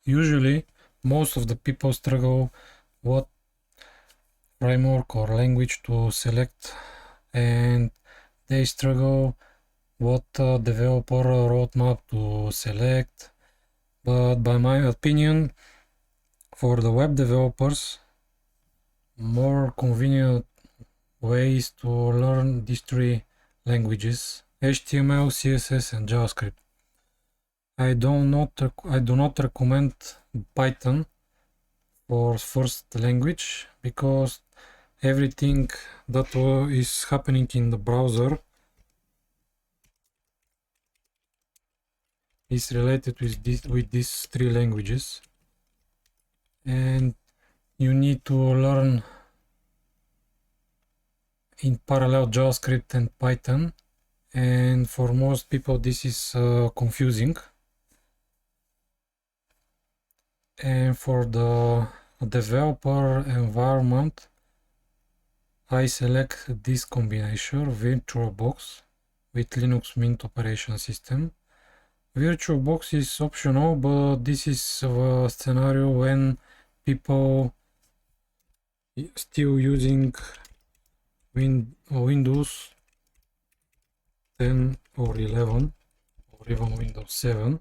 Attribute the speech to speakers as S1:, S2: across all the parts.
S1: Usually, most of the people struggle what framework or language to select, and they struggle what developer roadmap to select. But by my opinion, for the web developers, more convenient ways to learn these three languages: HTML, CSS, and JavaScript. I do not recommend Python for first language because everything that is happening in the browser is related with these three languages, and you need to learn in parallel JavaScript and Python, and for most people this is confusing. And for the developer environment, I select this combination, VirtualBox with Linux Mint operation system. VirtualBox is optional, but this is a scenario when people still using Windows 10 or 11 or even Windows 7.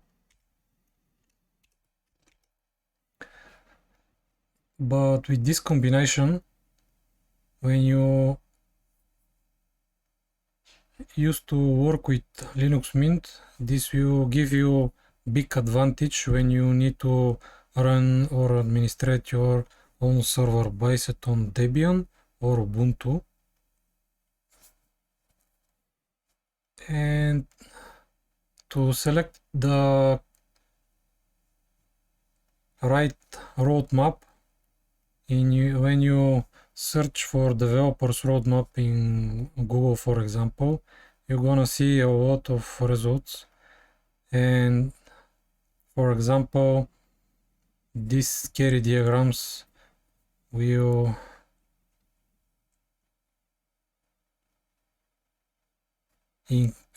S1: But with this combination, when you used to work with Linux Mint, this will give you big advantage when you need to run or administrate your own server based on Debian or Ubuntu. And to select the right roadmap, when you search for developers roadmap in Google, for example, you're gonna see a lot of results. And for example, these scary diagrams will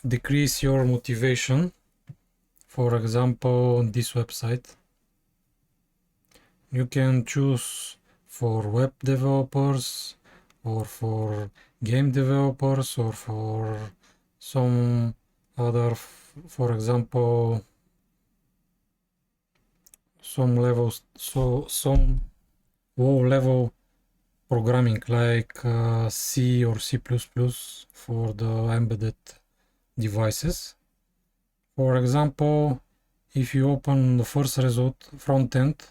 S1: decrease your motivation. For example, on this website, you can choose for web developers or for game developers or for some other, for example, some levels, some low level programming like C or C++ for the embedded devices. For example, if you open the first result, front end,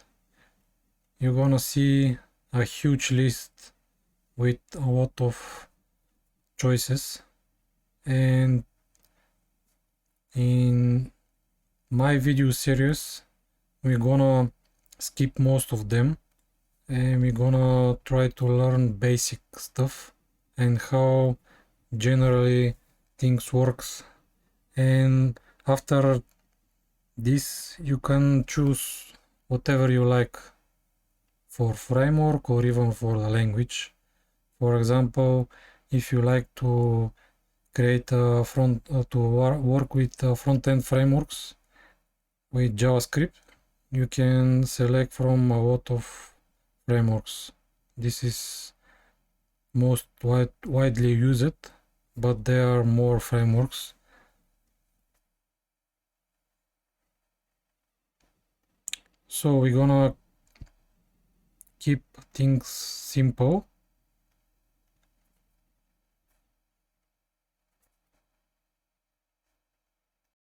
S1: you're gonna see a huge list with a lot of choices, and in my video series we're gonna skip most of them, and we're gonna try to learn basic stuff and how generally things works. And after this you can choose whatever you like for framework or even for the language. For example, if you like to create a work with front-end frameworks with JavaScript, you can select from a lot of frameworks. This is most widely used, but there are more frameworks. So we're gonna keep things simple